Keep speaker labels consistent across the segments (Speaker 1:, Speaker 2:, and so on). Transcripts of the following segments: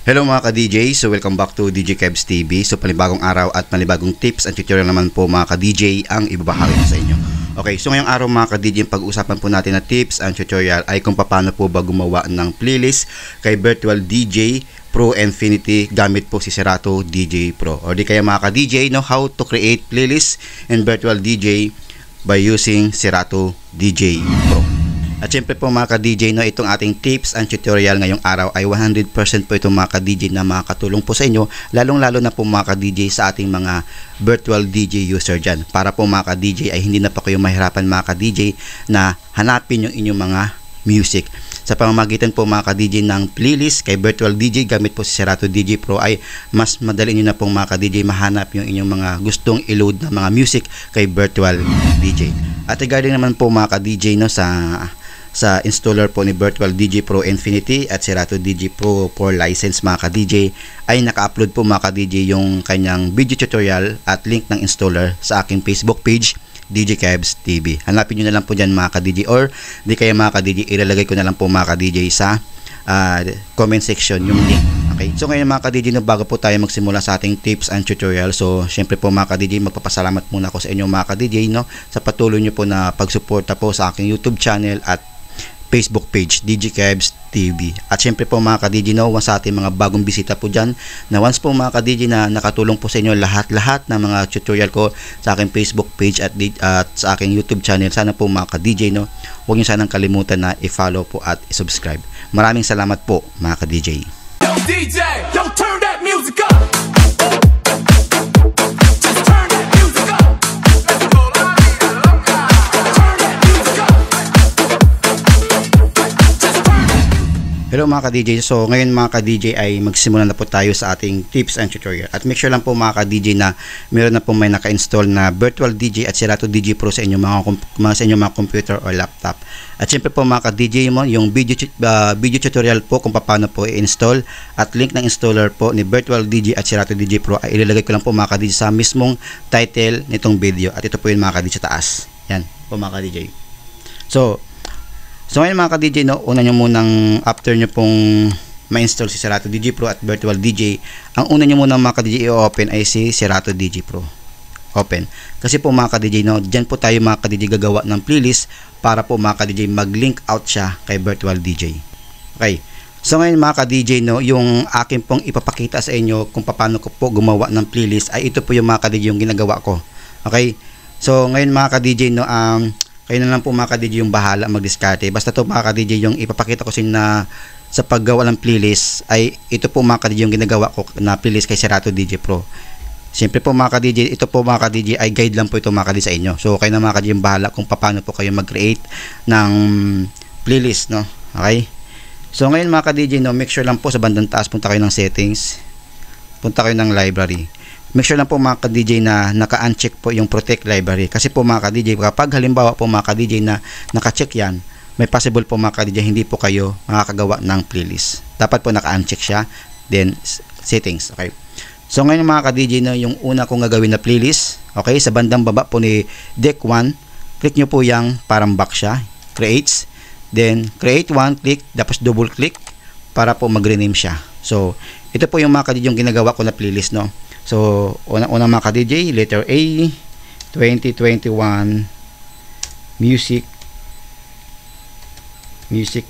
Speaker 1: Hello mga ka-DJ, so welcome back to DJ Kebs TV. So panibagong araw at panibagong tips and tutorial naman po mga ka-DJ ang ibabahagi ko sa inyo. Okay, so ngayong araw mga ka-DJ, pag-usapan po natin na tips and tutorial ay kung paano po ba gumawa ng playlist kay Virtual DJ Pro Infinity gamit po si Serato DJ Pro. O di kaya mga ka-DJ, know how to create playlist in Virtual DJ by using Serato DJ Pro. At syempre po mga ka-DJ, no, itong ating tips and tutorial ngayong araw ay 100% po itong mga ka-DJ na makakatulong po sa inyo, lalong-lalo na po mga ka-DJ sa ating mga virtual DJ user dyan. Para po mga ka-DJ ay hindi na po kayo mahirapan mga ka-DJ na hanapin yung inyong mga music. Sa pamamagitan po mga ka-DJ ng playlist kay Virtual DJ gamit po si Serato DJ Pro ay mas madali nyo na pong mga ka-DJ mahanap yung inyong mga gustong i-load na mga music kay Virtual DJ. At regarding naman po mga ka-DJ, no, sa installer po ni Virtual DJ Pro Infinity at Serato DJ Pro for license mga ka-DJ ay naka-upload po mga ka-DJ yung kanyang video tutorial at link ng installer sa aking Facebook page DJ Kebs TV. Hanapin nyo na lang po dyan mga ka-DJ, or di kaya mga ka-DJ ilalagay ko na lang po mga ka-DJ sa comment section yung link. Okay, so ngayon mga ka-DJ, no, bago po tayo magsimula sa ating tips and tutorial, so syempre po mga ka-DJ, magpapasalamat muna ako sa inyo mga ka-DJ, no, sa patuloy nyo po na pagsuporta po sa aking YouTube channel at Facebook page DJ Kebs TV. At syempre po mga ka-DJ, no, sa ating mga bagong bisita po dyan, na once po mga ka-DJ na nakatulong po sa inyo lahat ng mga tutorial ko sa aking Facebook page at sa aking YouTube channel, sana po mga ka-DJ, no, huwag nyo sanang kalimutan na i-follow po at i-subscribe. Maraming salamat po mga ka-DJ.
Speaker 2: Yo DJ, yo turn that music up.
Speaker 1: Hello mga ka-DJ, so ngayon mga ka-DJ ay magsimula na po tayo sa ating tips and tutorial. At make sure lang po mga ka-DJ na meron na po may naka-install na Virtual DJ at Serato DJ Pro sa inyong mga computer or laptop. At syempre po mga ka-DJ mo, yung video tutorial po kung paano po i-install at link ng installer po ni Virtual DJ at Serato DJ Pro ay ilalagay ko lang po mga ka-DJ sa mismong title nitong video. At ito po yung mga ka-DJ sa taas. Yan po mga ka-DJ. So ngayon mga ka-DJ, no, una nyo munang, after nyo pong ma-install si Serato DJ Pro at Virtual DJ, ang una nyo munang mga ka-DJ i-open ay si Serato DJ Pro. Open. Kasi po mga ka-DJ, no, dyan po tayo mga ka-DJ gagawa ng playlist para po mga ka-DJ mag-link out siya kay Virtual DJ. Okay. So ngayon mga ka-DJ, no, yung akin pong ipapakita sa inyo kung paano ko po gumawa ng playlist ay ito po yung mga ka-DJ yung ginagawa ko. Okay. So ngayon mga ka-DJ, no, kayo na lang po mga ka-DJ yung bahala mag-discarte. Basta to mga ka-DJ yung ipapakita ko sa paggawa ng playlist ay ito po mga ka-DJ yung ginagawa ko na playlist kay Serato DJ Pro. Siyempre po mga ka-DJ, ito po mga ka-DJ ay guide lang po ito mga ka-DJ sa inyo. So kayo na mga ka-DJ yung bahala kung paano po kayo mag-create ng playlist, no? Okay? So ngayon mga ka-DJ, no, make sure lang po sa bandang taas punta kayo ng settings. Punta kayo ng library. Make sure lang po mga ka-DJ na naka-uncheck po yung protect library. Kasi po mga ka-DJ, kapag halimbawa po mga ka-DJ na naka-check yan, may possible po mga ka-DJ hindi po kayo makakagawa ng playlist. Dapat po naka-uncheck siya. Then settings. Okay. So ngayon mga ka-DJ, no, yung una kong gagawin na playlist, okay, sa bandang baba po ni deck 1, click nyo po yung parang back siya, creates, then create one, click, tapos double click para po mag-rename siya. So ito po yung mga ka-DJ yung ginagawa ko na playlist, no. So, una mga ka-DJ, letter A, 2021 music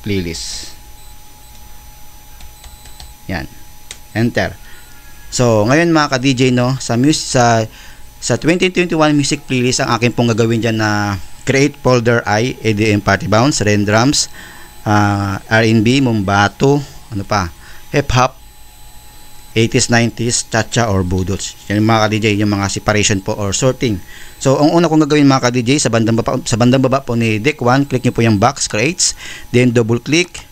Speaker 1: playlist. Yan. Enter. So, ngayon mga ka-DJ, no, sa 2021 music playlist, ang akin pong gagawin dyan na create folder I, EDM Party Bounce, Rain Drums, R&B, Mumbato, ano pa, Hip Hop, 80s, 90s, cha-cha or budots. Yan mga ka-DJ, yung mga separation po or sorting. So, ang una kong gagawin mga ka-DJ, sa bandang baba po ni deck 1, click nyo po yung box, creates, then double click.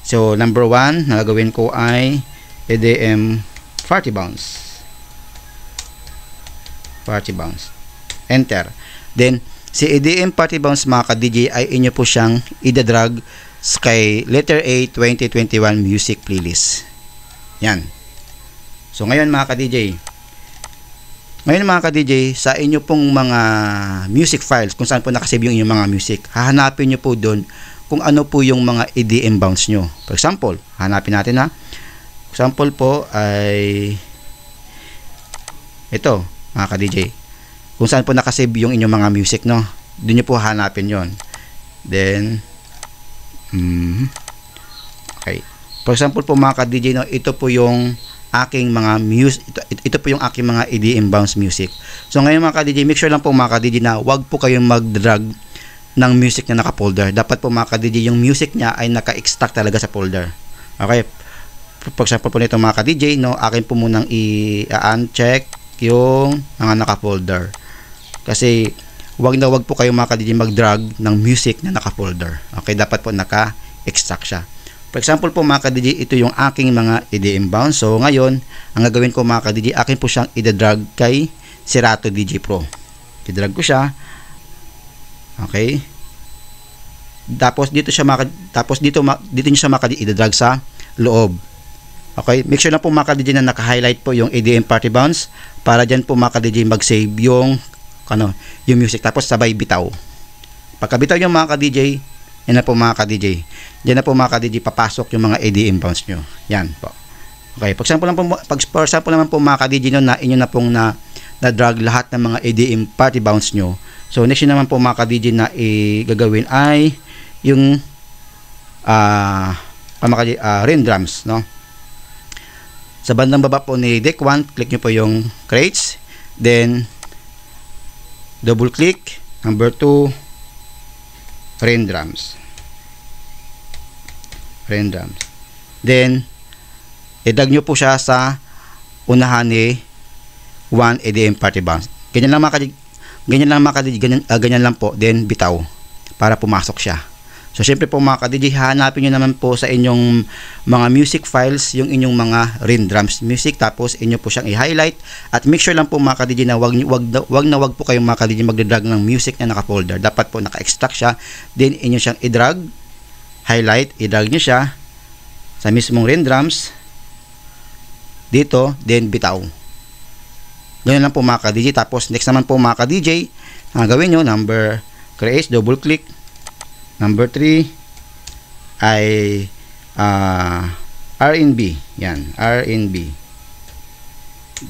Speaker 1: So, number 1 na gagawin ko ay EDM Party Bounce. Enter. Then, si EDM Party Bounce mga ka-DJ ay inyo po siyang idadrag kay letter A 2021 music playlist. Yan. So ngayon mga ka-DJ, sa inyo pong mga music files, kung saan po nakasave yung inyong mga music, hahanapin nyo po doon kung ano po yung mga EDM bounce nyo. For example, hanapin natin Example po ay ito, mga ka-DJ. Kung saan po nakasave yung inyong mga music, no? Doon nyo po hanapin yon. Then, okay. For example po, mga ka-DJ, no, ito po yung aking mga music, ito po yung aking mga EDM bounce music. So ngayon, mga ka-DJ, make sure lang po, mga ka-DJ, na wag po kayong mag-drag ng music na naka-folder. Dapat po, mga ka-DJ, yung music niya ay naka-extract talaga sa folder. Okay? For example po nito, mga ka-DJ, no, akin po munang i-uncheck yung mga naka-folder. Kasi wag na wag po kayo, mga ka-DJ, mag-drag ng music na naka-folder. Okay, dapat po naka-extract siya. For example po, mga ka-DJ, ito yung aking mga EDM bounce. So ngayon, ang gagawin ko, mga ka-DJ, akin po siyang i-drag kay Serato DJ Pro. I-drag ko siya. Okay? Tapos dito siya dito niyo siya i-drag sa loob. Okay, make sure lang po, mga ka-DJ, na naka-highlight po yung EDM party bounce para dyan po, mga ka-DJ, mag-save yung yung music, tapos sabay bitaw. Pagkabitaw yung, mga ka-DJ, yan na po, mga ka-DJ. Diyan na po, mga ka-DJ, papasok yung mga EDM bounce nyo. Yan po. Okay, for example naman po, mga ka-DJ, no, na inyo na pong na-drag lahat ng mga EDM party bounce nyo. So next naman po, mga ka-DJ, na gagawin ay yung rain drums, no? Sa bandang baba po ni deck 1, click nyo po yung crates, then double click, number 2, rain drums, then i-drag nyo po siya sa unahan ni 1 EDM party bounce. Ganyan lang, ganyan lang po, then bitaw para pumasok siya. So syempre po, mga ka-DJ, hanapin nyo naman po sa inyong mga music files yung inyong mga rain drums music, tapos inyo po siyang i-highlight, at make sure lang po, mga ka-DJ, na wag po kayong, mga ka-DJ, magde-drag ng music na naka-folder. Dapat po naka-extract siya, then inyo siyang i-drag, highlight, i-drag nyo siya sa mismong rain drums dito, then bitaw. Ganyan lang po, mga ka-DJ. Tapos next naman po, mga ka-DJ, ang gawin nyo, number create, double click, number 3 ay R&B. Yan, R&B.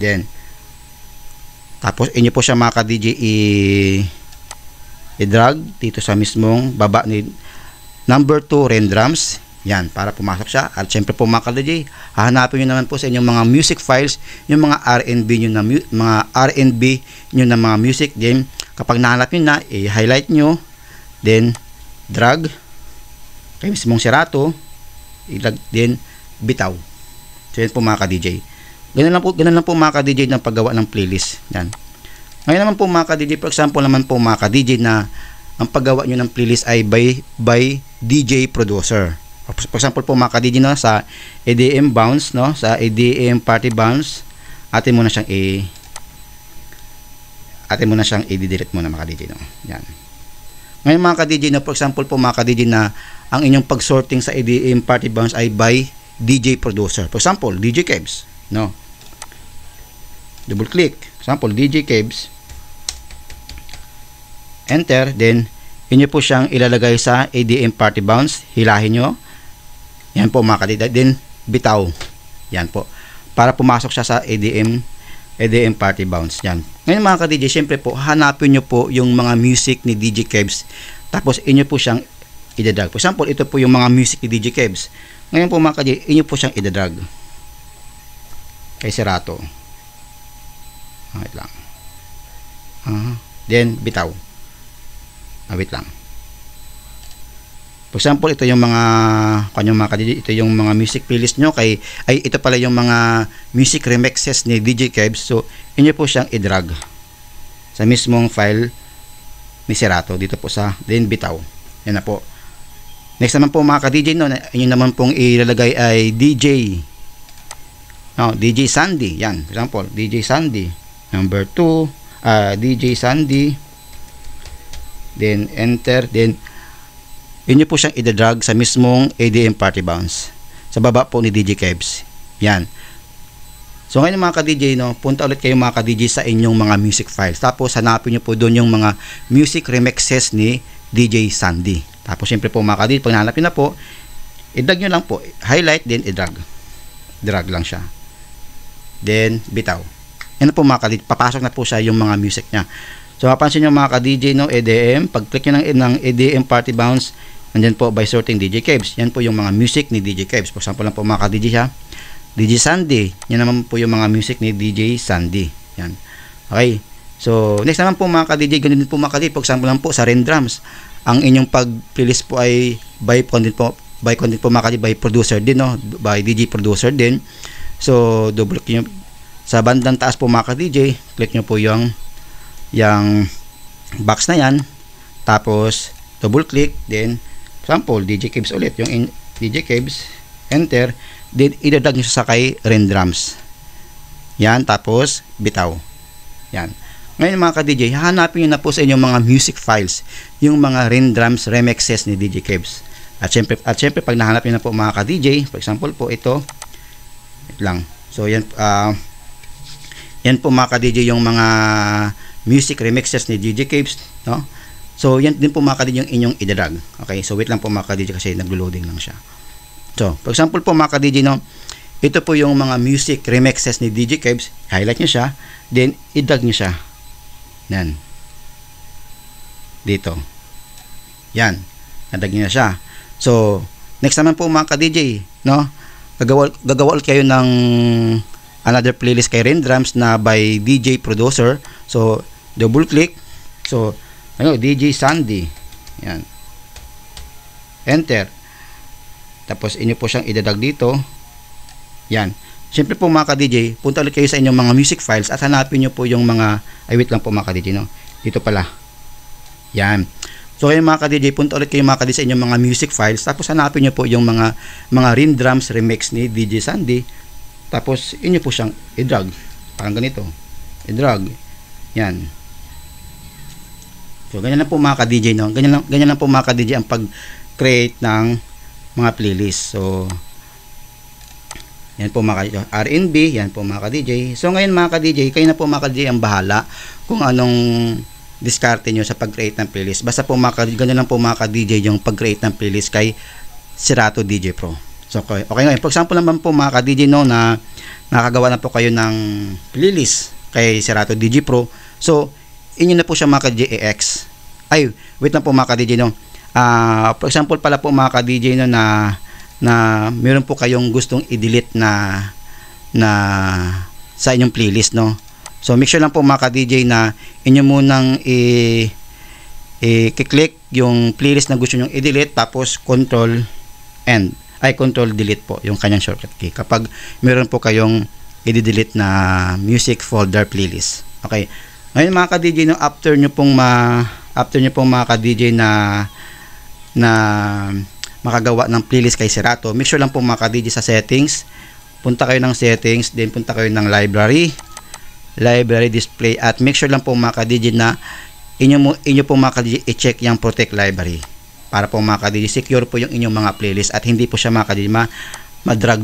Speaker 1: Then tapos inyo po siya, mga ka-DJ, i-drag dito sa mismong baba ni number 2 rain drums. Yan, para pumasok siya. At syempre po, mga ka-DJ, hahanapin nyo naman po sa inyong mga music files yung mga R&B nyo na mga music. Then kapag nahanap nyo na, i-highlight nyo, then drag kay mismong Serato, ilag din bitaw. So yan po, mga ka-DJ. Ganun lang po, mga ka-DJ, ng paggawa ng playlist. Yan. Ngayon naman po, mga ka-DJ, for example naman po, mga ka-DJ, na ang paggawa nyo ng playlist ay by DJ producer. For example po, mga ka-DJ, no, sa EDM bounce, no, sa EDM party bounce, atin mo na siyang i-delete muna, mga ka-DJ, no. Yan. Ngayon, mga ka-DJ, na for example po, mga ka-DJ, na ang inyong pag-sorting sa EDM party bounce ay by DJ producer. For example, DJ Kebs, no. Double click, example, DJ Kebs, enter, then inyo po siyang ilalagay sa EDM party bounce, hilahin nyo. Yan po, mga ka-DJ, then bitaw. Yan po, para pumasok siya sa EDM party bounce. Yan. Ngayon, mga ka-DJ, syempre po, hanapin nyo po yung mga music ni DJ Kebs, tapos inyo po siyang i-drag. For example, ito po yung mga music ni DJ Kebs. Ngayon po, mga ka-DJ, inyo po siyang i-drag kay Serato. Wait lang. Then bitaw. Wait lang. For example, ito yung mga ito yung mga music playlist nyo, ito pala yung mga music remixes ni DJ Kebs. So inyo po siyang i-drag sa mismong file ni Serato dito po sa then bitaw. Yan na po. Next naman po, mga ka-DJ, no, inyo naman pong ilalagay ay DJ Sandy. Yan, for example, DJ Sandy number 2, DJ Sandy, then enter, then inyo po siyang i-drag sa mismong EDM party bounce sa baba po ni DJ Kebs. Yan. So ngayon, mga ka-DJ, no, punta ulit kayo, mga ka-DJ, sa inyong mga music files. Tapos hanapin nyo po doon yung mga music remixes ni DJ Sandy. Tapos syempre po, mga ka-DJ, pag nahanapin na po, i-drag nyo lang po, highlight, then i-drag. drag lang siya. Then, bitaw. Yan na po mga ka-DJ. Papasok na po siya yung mga music niya. So, mapansin nyo mga ka-DJ, no, EDM. Pag-click nyo ng EDM Party Bounce, nandyan po by sorting DJ Kebs. Yan po yung mga music ni DJ Kebs. For example lang po mga ka-DJ siya. DJ Sandy. Yan naman po yung mga music ni DJ Sandy. Yan. Okay. So, next naman po mga ka-DJ, ganun din po mga ka-DJ. For example lang po sa Rain Drums. Ang inyong pag-playlist po ay by content po mga ka-DJ, by producer din, no? By DJ producer din. So, double click nyo sa bandang taas po mga ka-DJ, click nyo po yung box na yan, tapos double click, then example, DJ Kebs ulit, yung DJ Kebs, enter, then idadag nyo sa kay Rain Drums. Yan, tapos bitaw. Yan. Ngayon mga ka-DJ, hahanapin nyo na po sa inyong mga music files, yung mga Rain Drums remixes ni DJ Kebs. At syempre pag nahanap nyo na po mga ka-DJ, for example po ito, lang. So yan yan po mga ka-DJ yung mga music remixes ni DJ Kebs, no? So yan din po mga ka-DJ yung inyong idadrag. Okay, so wait lang po mga ka-DJ kasi naglo-loading lang siya. So for example po mga ka-DJ, no, ito po yung mga music remixes ni DJ Kebs. Highlight nyo siya, then idrag nyo siya. Yan. Dito. Yan. Nadrag nyo na siya. So next naman po mga ka-DJ, no, gagawa ulit kayo ng another playlist kay Rain Drums na by DJ producer. So double click, so ano, DJ Sandy, yan, enter, tapos inyo po siyang idadag dito. Yan, syempre po mga ka-DJ, punta ulit kayo sa inyong mga music files at hanapin nyo po yung mga, ay wait lang po mga ka-DJ, no, dito pala, yan. So kayo mga ka-DJ, punta ulit kayo mga ka-DJ sa inyong mga music files, tapos hanapin nyo po yung mga Rain Drums remix ni DJ Sandy, tapos inyo po siyang i-drag, parang ganito, i-drag, yan. So ganyan lang po mga ka-DJ, no? Ganyan lang po mga ka-DJ ang pag-create ng mga playlist. So yan po mga R&B, yan po mga ka-DJ. So ngayon mga ka-DJ, kayo na po mga ka-DJ ang bahala kung anong diskarte nyo sa pag-create ng playlist. Basta po mga ka-DJ, ganyan lang po mga ka-DJ yung pag-create ng playlist kay Serato DJ Pro. So okay ngayon, for example naman po mga ka-DJ, no, na nakagawa na po kayo ng playlist kay Serato DJ Pro. So inyo na po siya mga ka-DJ EX. Ay, wait lang po mga ka-DJ, no. For example pala po mga ka-DJ, no, na meron po kayong gustong i-delete na sa inyong playlist, no. So make sure lang po mga ka-DJ na inyo munang i-click yung playlist na gusto nyo i-delete, tapos control delete po yung kanyang shortcut key kapag meron po kayong i-delete na music folder playlist. Okay, ngayon mga ka-DJ, no, after nyo pong mga ka-DJ na makagawa ng playlist kay Serato, make sure lang po mga ka-DJ sa settings, punta kayo ng settings, then punta kayo ng library display, at make sure lang po mga ka-DJ na inyo po mga ka-DJ i-check yung protect library para po mga ka-DJ secure po yung inyong mga playlist at hindi po siya mga ka-DJ ma-drag.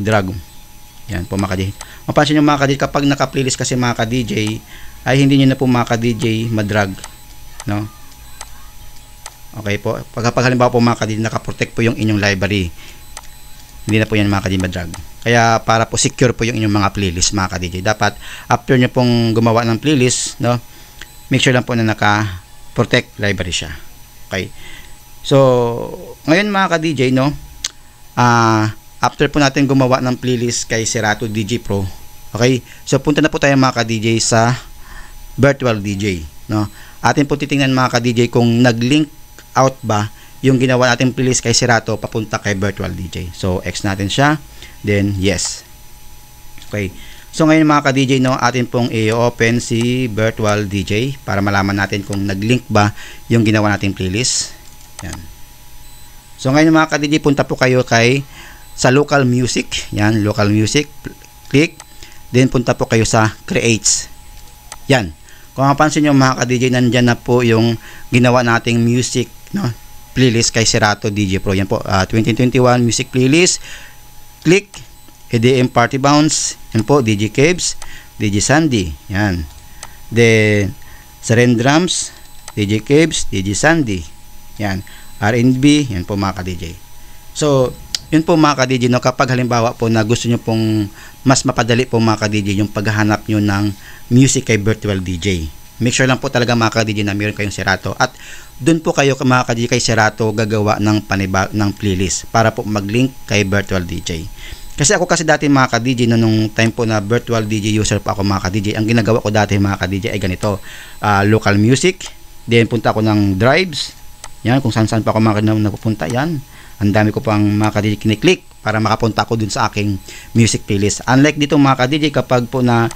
Speaker 1: Yan po mga ka-DJ. Mapansin nyo mga ka-DJ, kapag naka-playlist kasi mga ka-DJ ay hindi nyo na po mga ka-DJ ma-drag, no? Okay po, pagkapag halimbawa po mga ka-DJ naka-protect po yung inyong library, hindi na po yan mga ka-DJ ma-drag. Kaya para po secure po yung inyong mga playlist mga ka-DJ, dapat after nyo pong gumawa ng playlist, no, make sure lang po na naka-protect library siya. Okay. So, ngayon mga ka-DJ, no, after po natin gumawa ng playlist kay Serato DJ Pro, okay, so punta na po tayo mga ka-DJ sa Virtual DJ, no. Atin po titingnan mga ka-DJ kung nag-link out ba yung ginawa natin playlist kay Serato papunta kay Virtual DJ. So, X natin siya, then yes. Okay, so ngayon mga ka-DJ, no, atin pong i-open si Virtual DJ para malaman natin kung nag-link ba yung ginawa nating playlist. Yan. So ngayon mga ka-DJ, punta po kayo sa local music. Yan, local music. Click. Then punta po kayo sa creates. Yan. Kung mapansin nyo mga ka-DJ, nandyan na po yung ginawa nating music, no, playlist kay Serato DJ Pro. Yan po, 2021 music playlist. Click. EDM Party Bounce. Yan po, DJ Kebs, DJ Sandy. Yan. Then sa Rain Drums, DJ Kebs, DJ Sandy. Yan, R&B, yan po mga ka-DJ. So, yun po mga ka-DJ, no, kapag halimbawa po na gusto nyo pong mas mapadali po mga ka-DJ yung paghahanap nyo ng music kay Virtual DJ, make sure lang po talaga mga ka-DJ na meron kayong Serato, at dun po kayo mga ka-DJ kay Serato gagawa ng ng playlist para po mag-link kay Virtual DJ. Kasi ako kasi dati mga ka-DJ, nung time po na Virtual DJ user po ako mga ka-DJ, ang ginagawa ko dati mga ka-DJ ay ganito, local music, then punta ako ng drives, yan, kung saan pa ako mga ka-DJ napupunta, yan. Ang dami ko pang mga ka-DJ kiniklik para makapunta ko dun sa aking music playlist. Unlike dito mga ka-DJ, kapag po na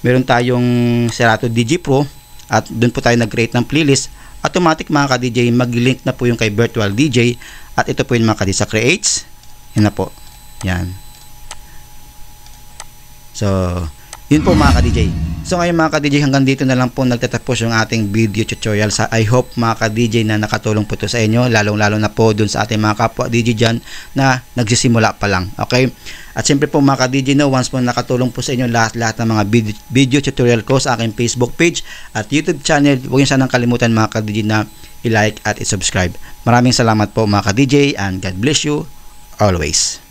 Speaker 1: meron tayong Serato DJ Pro at dun po tayo nag-create ng playlist, automatic mga ka-DJ mag-link na po yung kay Virtual DJ, at ito po yung mga ka-DJ sa creates. Yan na po. Yan. So, yun po mga ka-DJ. So ngayon mga ka-DJ, hanggang dito na lang po nagtatapos yung ating video tutorial. I hope mga ka-DJ na nakatulong po ito sa inyo, lalong-lalo na po dun sa ating mga kapwa DJ dyan na nagsisimula pa lang. Okay? At siyempre po mga ka-DJ, no, once po nakatulong po sa inyo lahat ng mga video tutorial ko sa aking Facebook page at YouTube channel, huwag niyo sanang kalimutan mga ka-DJ na i-like at i-subscribe. Maraming salamat po mga ka-DJ, and God bless you always.